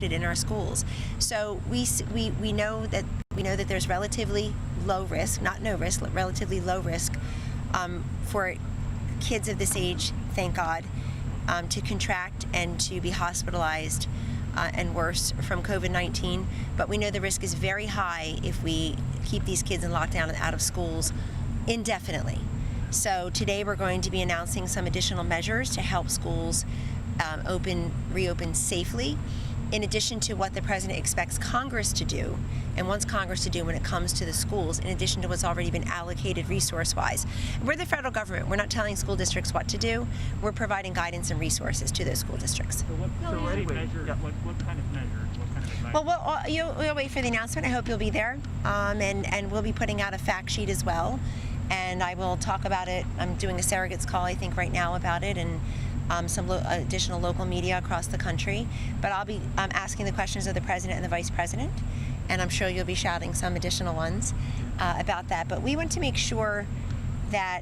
in our schools. So we know that there's relatively low risk, not no risk, relatively low risk for kids of this age, thank God, to contract and to be hospitalized and worse from COVID-19. But we know the risk is very high if we keep these kids in lockdown and out of schools indefinitely. So today we're going to be announcing some additional measures to help schools reopen safely, in addition to what the president expects Congress to do and wants Congress to do when it comes to the schools, in addition to what's already been allocated resource-wise. We're the federal government. We're not telling school districts what to do. We're providing guidance and resources to those school districts. So what kind of measures? What kind of advice? Well, you'll wait for the announcement. I hope you'll be there, and we'll be putting out a fact sheet as well. And I will talk about it. I'm doing a surrogates call, I think, right now about it, and some additional local media across the country. But I'll be asking the questions of the president and the vice president, and I'm sure you'll be shouting some additional ones about that. But we want to make sure that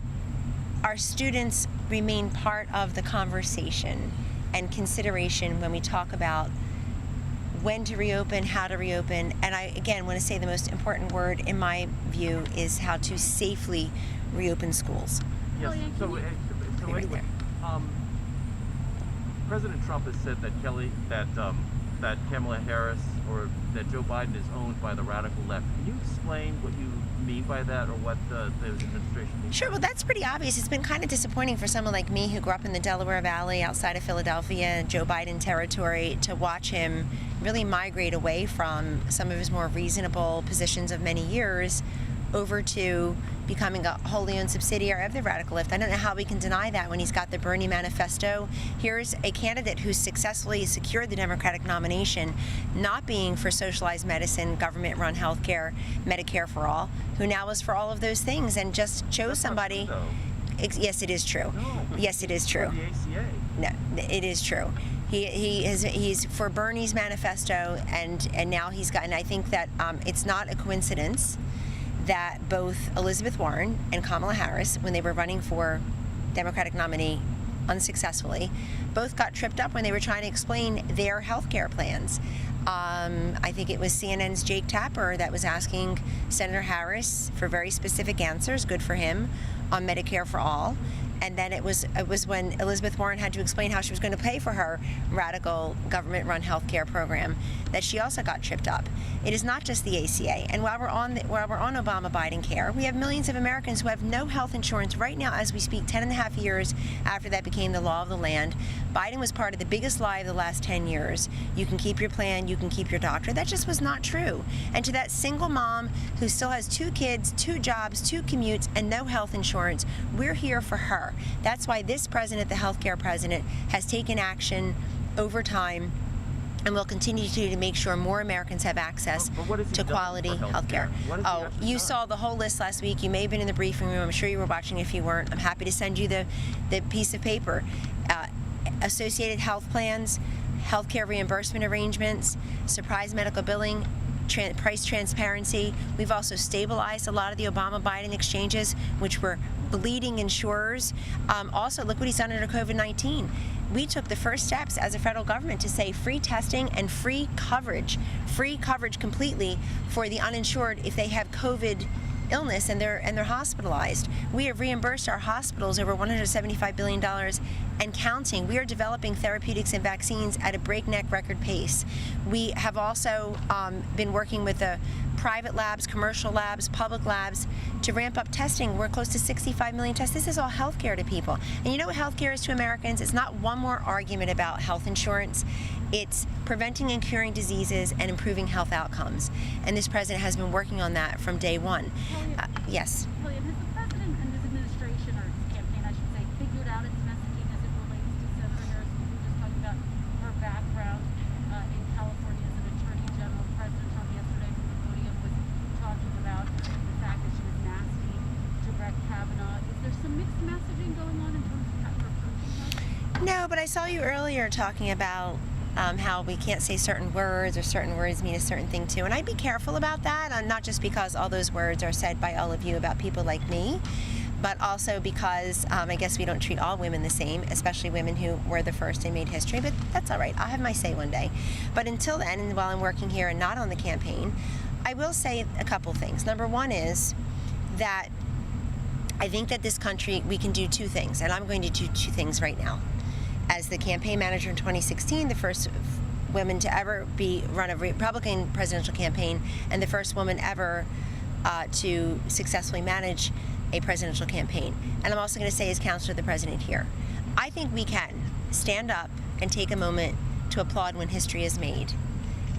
our students remain part of the conversation and consideration when we talk about when to reopen, how to reopen, and I, again, want to say the most important word, in my view, is how to safely reopen schools. Yes, so anyway, President Trump has said that that Kamala Harris or that Joe Biden is owned by the radical left. Can you explain what you mean by that, or what the administration means? Sure. Well, that's pretty obvious. It's been kind of disappointing for someone like me who grew up in the Delaware Valley outside of Philadelphia, Joe Biden territory, to watch him really migrate away from some of his more reasonable positions of many years over to becoming a wholly owned subsidiary of the radical left. I don't know how we can deny that when he's got the Bernie manifesto. Here's a candidate who successfully secured the Democratic nomination, not being for socialized medicine, government-run health care, Medicare for all, who now is for all of those things, and just chose somebody. Yes, it is true. No. Yes, it is true. The ACA. No, it is true. He's for Bernie's manifesto, and now he's got. And I think that it's not a coincidence that both Elizabeth Warren and Kamala Harris, when they were running for Democratic nominee unsuccessfully, both got tripped up when they were trying to explain their health care plans. I think it was CNN's Jake Tapper that was asking Senator Harris for very specific answers, good for him, on Medicare for all. And then it was when Elizabeth Warren had to explain how she was going to pay for her radical government-run health care program that she also got tripped up. It is not just the ACA. And while we're on Obama-Biden care, we have millions of Americans who have no health insurance right now as we speak, 10.5 years after that became the law of the land. Biden was part of the biggest lie of the last 10 years. You can keep your plan, you can keep your doctor. That just was not true. And to that single mom who still has 2 kids, 2 jobs, 2 commutes, and no health insurance, we're here for her. That's why this president, the healthcare president, has taken action over time and will continue to make sure more Americans have access to quality healthcare. Oh, you saw the whole list last week. You may have been in the briefing room. I'm sure you were watching. If you weren't, I'm happy to send you the piece of paper. Associated health plans, healthcare reimbursement arrangements, surprise medical billing, price transparency. We've also stabilized a lot of the Obama-Biden exchanges, which were bleeding insurers. Also, look what he's done under COVID-19. We took the first steps as a federal government to say free testing and free coverage completely for the uninsured if they have COVID illness and they're hospitalized. We have reimbursed our hospitals over $175 billion and counting. We are developing therapeutics and vaccines at a breakneck record pace. We have also been working with the private labs, commercial labs, public labs to ramp up testing. We're close to 65 million tests. This is all healthcare to people. And you know what healthcare is to Americans? It's not one more argument about health insurance. It's preventing and curing diseases and improving health outcomes. And this president has been working on that from day one. Yes. Kellyane, has the president and his administration, or his campaign, I should say, figured out its messaging as it relates to Senator Harris? We were just talking about her background in California as an attorney general. President Trump yesterday from the podium was talking about the fact that she was nasty to Brett Kavanaugh. Is there some mixed messaging going on in terms of how her approaching her? No, but I saw you earlier talking about how we can't say certain words or certain words mean a certain thing too. And I'd be careful about that, not just because all those words are said by all of you about people like me, but also because I guess we don't treat all women the same, especially women who were the first and made history, but that's all right. I'll have my say one day. But until then, and while I'm working here and not on the campaign, I will say a couple things. Number one is that I think that this country, we can do two things, and I'm going to do two things right now. As the campaign manager in 2016, the first woman to ever run a Republican presidential campaign, and the first woman ever to successfully manage a presidential campaign. And I'm also going to say as counselor to the president here, I think we can stand up and take a moment to applaud when history is made,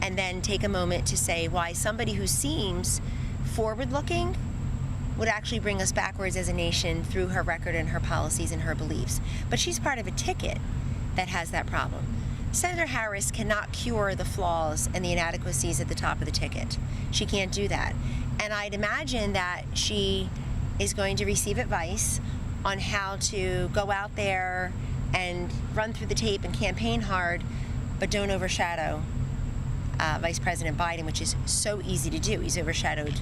and then take a moment to say why somebody who seems forward-looking would actually bring us backwards as a nation through her record and her policies and her beliefs. But she's part of a ticket that has that problem. Senator Harris cannot cure the flaws and the inadequacies at the top of the ticket. She can't do that. And I'd imagine that she is going to receive advice on how to go out there and run through the tape and campaign hard, but don't overshadow Vice President Biden, which is so easy to do. He's overshadowed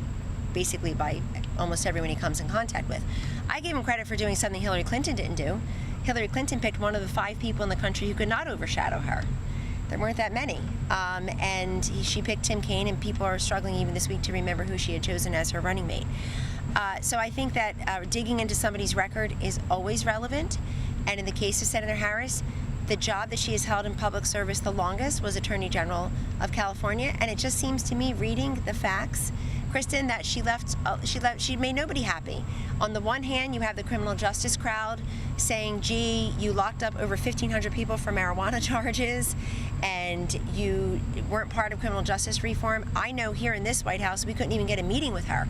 basically by almost everyone he comes in contact with. I gave him credit for doing something Hillary Clinton didn't do. Hillary Clinton picked one of the 5 people in the country who could not overshadow her. There weren't that many. She picked Tim Kaine, and people are struggling even this week to remember who she had chosen as her running mate. So I think that digging into somebody's record is always relevant. And in the case of Senator Harris, the job that she has held in public service the longest was Attorney General of California. And it just seems to me, reading the facts, Kristen, that she made nobody happy. On the one hand, you have the criminal justice crowd saying, gee, you locked up over 1,500 people for marijuana charges and you weren't part of criminal justice reform. I know here in this White House, we couldn't even get a meeting with her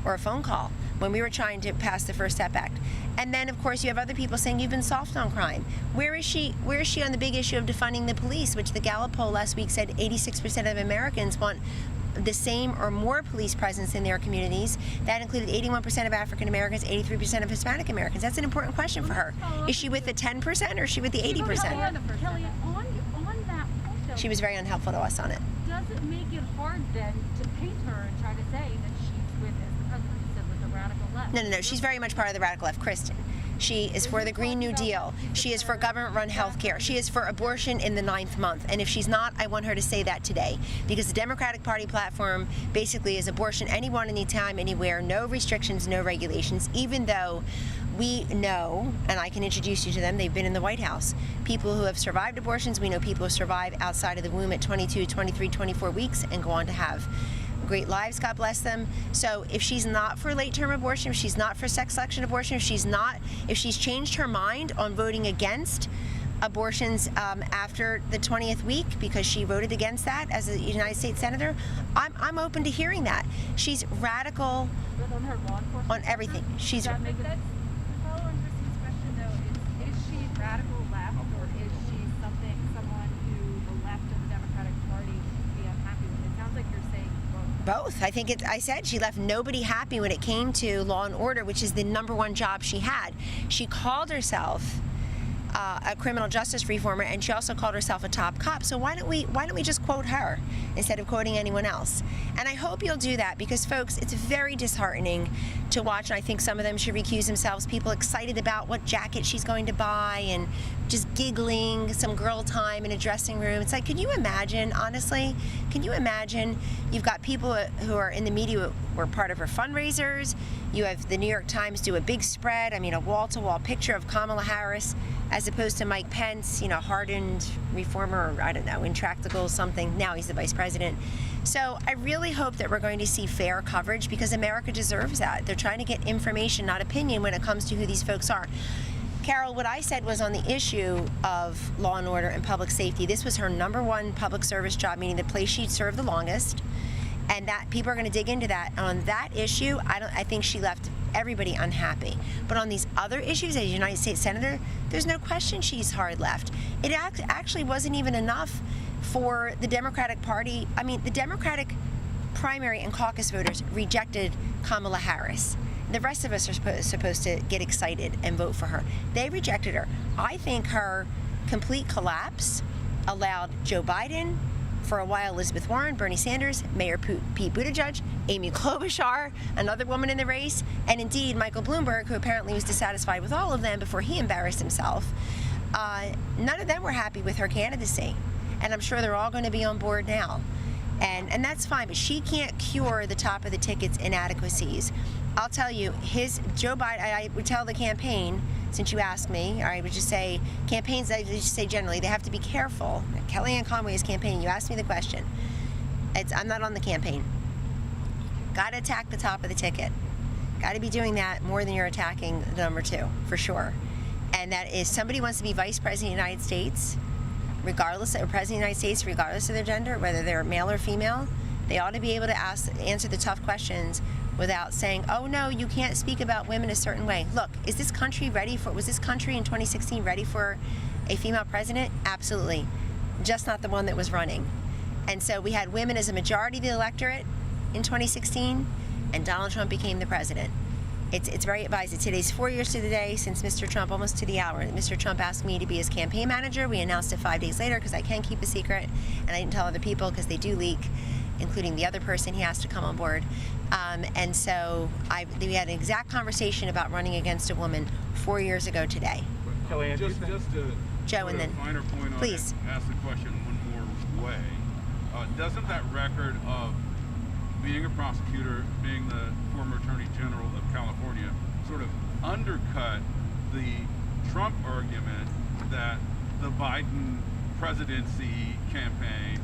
or a phone call when we were trying to pass the First Step Act. And then, of course, you have other people saying you've been soft on crime. Where is she on the big issue of defunding the police, which the Gallup poll last week said 86% of Americans want the same or more police presence in their communities. That included 81% of African Americans, 83% of Hispanic Americans. That's an important question for her. Is she with the 10% or is she with the 80%? Kellyane, on that point, though, She was very unhelpful to us on it. does it make it hard then to paint her and try to say that she's with, as the president said, with the radical left? No. She's very much part of the radical left, Kristen. She is for the Green New Deal. She is for government-run health care. She is for abortion in the 9th month. And if she's not, I want her to say that today. Because the Democratic Party platform basically is abortion anyone, anytime, anywhere, no restrictions, no regulations, even though we know, and I can introduce you to them, they've been in the White House. People who have survived abortions, we know people who survive outside of the womb at 22, 23, 24 weeks and go on to have great lives, God bless them. So if she's not for late-term abortion, if she's not for sex selection abortion, if she's changed her mind on voting against abortions after the 20th week because she voted against that as a United States Senator, I'm open to hearing that. She's radical But on her law enforcement on everything. She's Does that make it? That's the follow-on Christine's question, though, is she radical left, or is she someone who the left of the Democratic Party would be unhappy with? It sounds like you're saying both. both. I said she left nobody happy when it came to law and order, which is the #1 job she had. She called herself a criminal justice reformer, and she also called herself a top cop. So why don't we just quote her instead of quoting anyone else? And I hope you'll do that, because folks, it's very disheartening to watch, and I think some of them should recuse themselves. People excited about what jacket she's going to buy and just giggling, some girl time in a dressing room. It's like, can you imagine, honestly, can you imagine you've got people who are in the media who are part of her fundraisers. You have the New York Times do a big spread, I mean a wall-to-wall picture of Kamala Harris as opposed to Mike Pence, hardened reformer, or I don't know, intractable something. Now he's the vice president. So I really hope that we're going to see fair coverage, because America deserves that. They're trying to get information, not opinion, when it comes to who these folks are. Carol, what I said was on the issue of law and order and public safety. This was her #1 public service job, meaning the place she'd served the longest, and that people are going to dig into that. On that issue, I think she left everybody unhappy. But on these other issues, as a United States Senator, there's no question she's hard left. It actually wasn't even enough for the Democratic Party. I mean, the Democratic primary and caucus voters rejected Kamala Harris. The rest of us are supposed to get excited and vote for her. They rejected her. I think her complete collapse allowed Joe Biden, for a while Elizabeth Warren, Bernie Sanders, Mayor Pete Buttigieg, Amy Klobuchar, another woman in the race, and indeed Michael Bloomberg, who apparently was dissatisfied with all of them before he embarrassed himself. None of them were happy with her candidacy, and I'm sure they're all going to be on board now. And that's fine, but she can't cure the top of the ticket's inadequacies. I'll tell you, Joe Biden, I would tell the campaign, since you asked me, or I would just say, campaigns, I just say generally, they have to be careful. Kellyanne Conway's campaign, you asked me the question. I'm not on the campaign. Got to attack the top of the ticket. Got to be doing that more than you're attacking the number 2, for sure. And that is, somebody wants to be vice president of the United States, regardless, or president of the United States, regardless of their gender, whether they're male or female, they ought to be able to answer the tough questions without saying, oh no, you can't speak about women a certain way. Look, was this country in 2016 ready for a female president? Absolutely. Just not the one that was running. And so we had women as a majority of the electorate in 2016, and Donald Trump became the president. It's very advised. Today's 4 years to the day since Mr. Trump, almost to the hour. Mr. Trump asked me to be his campaign manager. We announced it 5 days later because I can't keep a secret, and I didn't tell other people because they do leak, including the other person he asked to come on board. And so we had an exact conversation about running against a woman 4 years ago today. Kellyane, Just to Joe, put and a then finer point on please. it, ask the question one more way. Doesn't that record of being a prosecutor, being the former Attorney General of California, sort of undercut the Trump argument that the Biden presidency campaign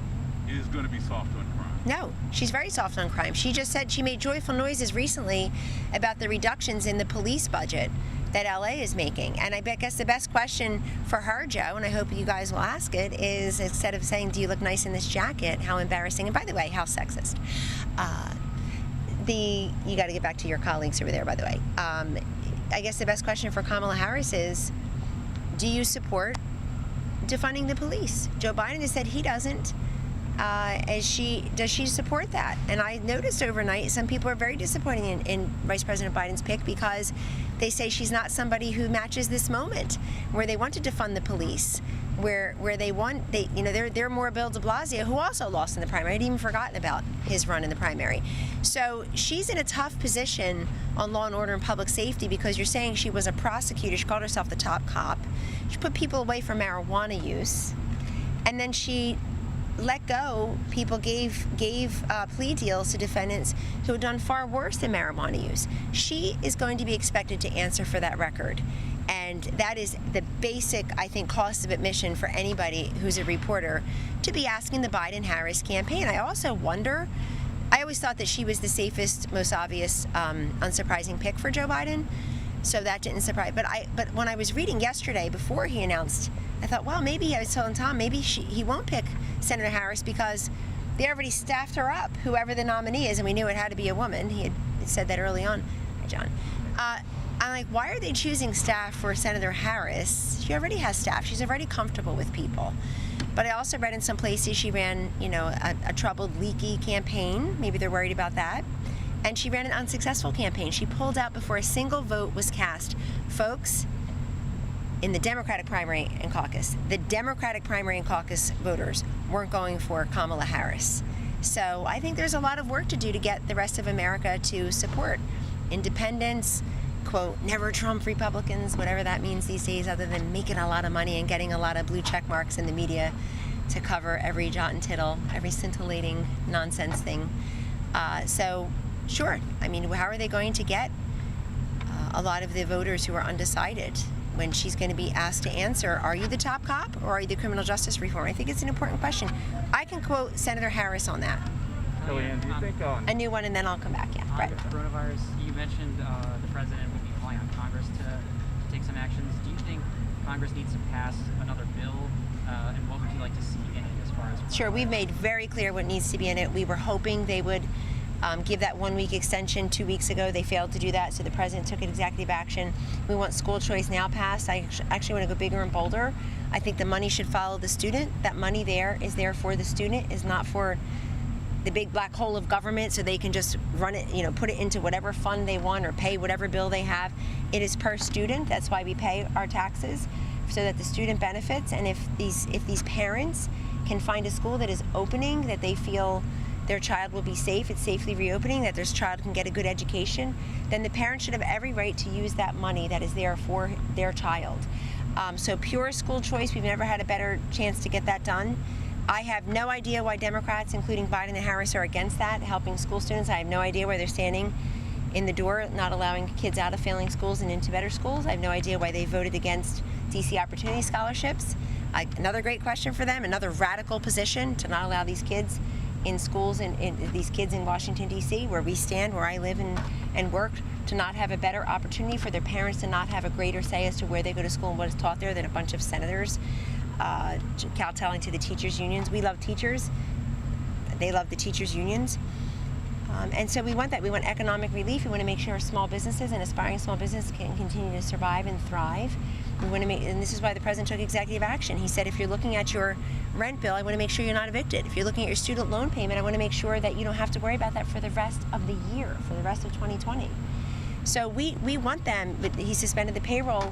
is going to be soft on crime? No, she's very soft on crime. She just said she made joyful noises recently about the reductions in the police budget that LA is making. And I guess the best question for her, Joe, and I hope you guys will ask it, is instead of saying, do you look nice in this jacket, how embarrassing, and by the way, how sexist. You got to get back to your colleagues over there, by the way. I guess the best question for Kamala Harris is, do you support defunding the police? Joe Biden has said he doesn't. Does she support that? And I noticed overnight some people are very disappointed in Vice President Biden's pick because they say she's not somebody who matches this moment where they want to defund the police, where they're more Bill de Blasio, who also lost in the primary. I'd even forgotten about his run in the primary. So she's in a tough position on law and order and public safety because you're saying she was a prosecutor. She called herself the top cop. She put people away for marijuana use, and then she let go people, gave plea deals to defendants who had done far worse than marijuana use. She is going to be expected to answer for that record. And that is the basic, I think, cost of admission for anybody who's a reporter to be asking the Biden-Harris campaign. I also wonder, I always thought that she was the safest, most obvious, unsurprising pick for Joe Biden. So that didn't surprise. But when I was reading yesterday before he announced, I thought, well, maybe I was telling Tom, maybe he won't pick Senator Harris because they already staffed her up, whoever the nominee is, and we knew it had to be a woman. He had said that early on. Hi, John. I'm like, why are they choosing staff for Senator Harris? She already has staff. She's already comfortable with people. But I also read in some places she ran, a troubled, leaky campaign. Maybe they're worried about that. And she ran an unsuccessful campaign. She pulled out before a single vote was cast. Folks, in the Democratic primary and caucus, the Democratic primary and caucus voters weren't going for Kamala Harris. So I think there's a lot of work to do to get the rest of America to support independents, quote, never Trump Republicans, whatever that means these days, other than making a lot of money and getting a lot of blue check marks in the media to cover every jot and tittle, every scintillating nonsense thing. So sure, I mean, how are they going to get a lot of the voters who are undecided when she's going to be asked to answer, are you the top cop or are you the criminal justice reformer? I think it's an important question. I can quote Senator Harris on that. Kellyanne, do you think A new one, and then I'll come back. Yeah, On right. the coronavirus, you mentioned the president would be calling on Congress to take some actions. Do you think Congress needs to pass another bill? And what would you like to see in it as far as? Sure, we've made very clear what needs to be in it. We were hoping they would give that 1 week extension 2 weeks ago. They failed to do that, so the president took executive action. We want school choice now passed. I actually want to go bigger and bolder. I think the money should follow the student. That money there is there for the student, is not for the big black hole of government so they can just run it, put it into whatever fund they want or pay whatever bill they have. It is per student. That's why we pay our taxes, so that the student benefits. And if these parents can find a school that is opening, that they feel their child will be safe, it's safely reopening, that their child can get a good education, then the parents should have every right to use that money that is there for their child. So pure school choice, we've never had a better chance to get that done. I have no idea why Democrats, including Biden and Harris, are against that, helping school students. I have no idea why they're standing in the door, not allowing kids out of failing schools and into better schools. I have no idea why they voted against DC Opportunity Scholarships. Another great question for them, another radical position to not allow these kids in schools in these kids in Washington, D.C., where we stand, where I live and work, to not have a better opportunity for their parents to not have a greater say as to where they go to school and what is taught there than a bunch of senators kowtowing to the teachers' unions. We love teachers. They love the teachers' unions. And so we want that. We want economic relief. We want to make sure small businesses and aspiring small businesses can continue to survive and thrive. We want to make, and this is why the president took executive action. He said, if you're looking at your rent bill, I want to make sure you're not evicted. If you're looking at your student loan payment, I want to make sure that you don't have to worry about that for the rest of the year, for the rest of 2020. So we want them, but he suspended the payroll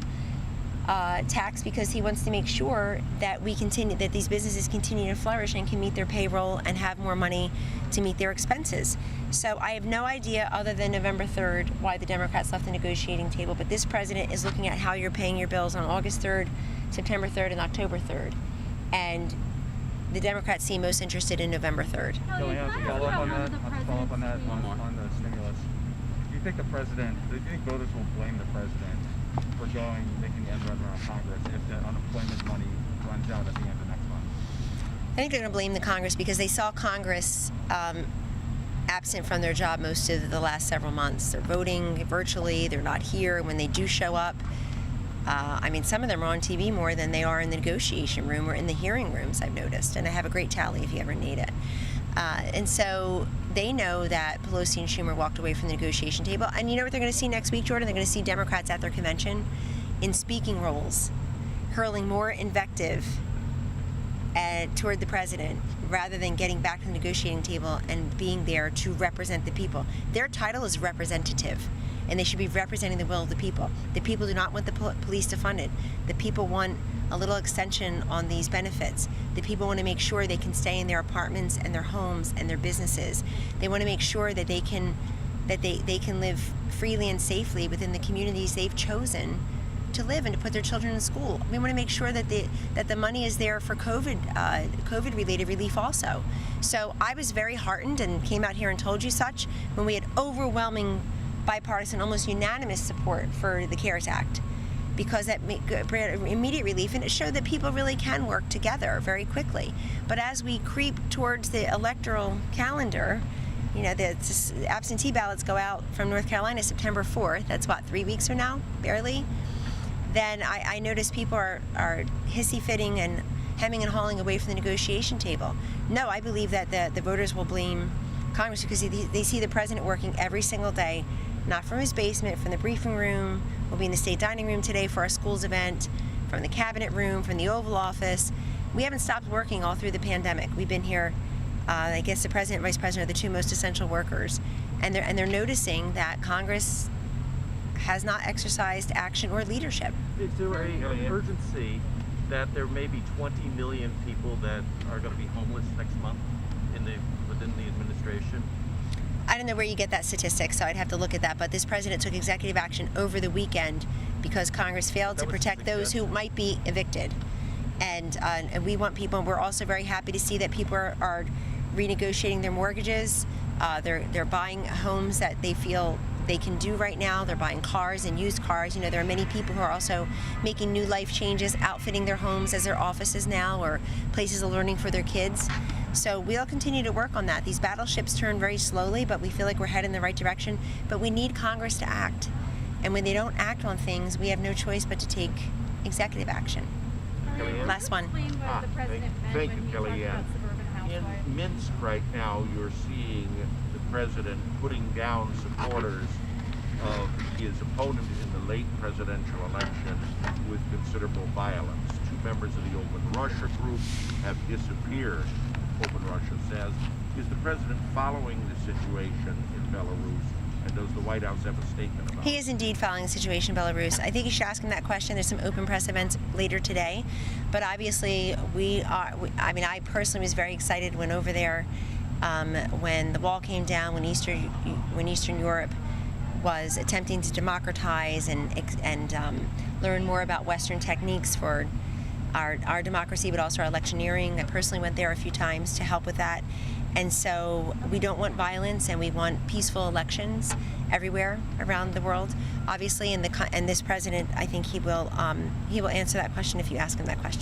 tax because he wants to make sure that we continue, that these businesses continue to flourish and can meet their payroll and have more money to meet their expenses. So I have no idea, other than November 3rd, why the Democrats left the negotiating table, but this president is looking at how you're paying your bills on August 3rd, September 3rd, and October 3rd. And the Democrats seem most interested in November 3rd. Kellyanne, to follow up on that, one more on the stimulus. Do you think voters will blame the president for making the end run around Congress if the unemployment money runs out at the end of next month? I think they're going to blame the Congress because they saw Congress absent from their job most of the last several months. They're voting virtually. They're not here. When they do show up, I mean, some of them are on TV more than they are in the negotiation room or in the hearing rooms, I've noticed. And I have a great tally if you ever need it. And so they know that Pelosi and Schumer walked away from the negotiation table. And you know what they're going to see next week, Jordan? They're going to see Democrats at their convention in speaking roles, hurling more invective toward the president rather than getting back to the negotiating table and being there to represent the people. Their title is representative, and they should be representing the will of the people. The people do not want the police to fund it. The people want a little extension on these benefits. The people want to make sure they can stay in their apartments and their homes and their businesses. They want to make sure that they can live freely and safely within the communities they've chosen to live and to put their children in school. We want to make sure that the money is there for COVID-related relief also. So I was very heartened and came out here and told you such when we had overwhelming bipartisan, almost unanimous support for the CARES Act, because that brought immediate relief, and it showed that people really can work together very quickly. But as we creep towards the electoral calendar, you know, the absentee ballots go out from North Carolina September 4th. That's what, 3 weeks from now, barely. Then I notice people are hissy-fitting and hemming and hawing away from the negotiation table. No, I believe that the voters will blame Congress because they see the president working every single day, not from his basement, from the briefing room. We'll be in the state dining room today for our schools event, from the cabinet room, from the Oval Office. We haven't stopped working all through the pandemic. We've been here, I guess the president and vice president are the two most essential workers. And they're noticing that Congress has not exercised action or leadership. Is there an urgency that there may be 20 million people that are going to be homeless next month within the administration? I don't know where you get that statistic, so I'd have to look at that. But this president took executive action over the weekend because Congress failed to protect those who might be evicted. And we want people, and we're also very happy to see that people are renegotiating their mortgages. They're buying homes that they feel they can do right now. They're buying cars and used cars. You know, there are many people who are also making new life changes, outfitting their homes as their offices now or places of learning for their kids. So we'll continue to work on that. These battleships turn very slowly, but we feel like we're heading in the right direction. But we need Congress to act. And when they don't act on things, we have no choice but to take executive action. Kellyanne, Last one. Explain what the president meant thank when you, he talked Kellyanne. about suburban housewives. In Minsk right now, you're seeing the president putting down supporters of his opponent in the late presidential election with considerable violence. Two members of the Open Russia group have disappeared, Open Russia says. Is the president following the situation in Belarus And does the White House have a statement about He it? is indeed following the situation in Belarus. I think you should ask him that question. There's some open press events later today, but obviously I personally was very excited, went over there when the wall came down, when Eastern Europe was attempting to democratize and learn more about Western techniques for our democracy, but also our electioneering. I personally went there a few times to help with that. And so we don't want violence, and we want peaceful elections everywhere around the world. Obviously, and this president, I think he will answer that question if you ask him that question.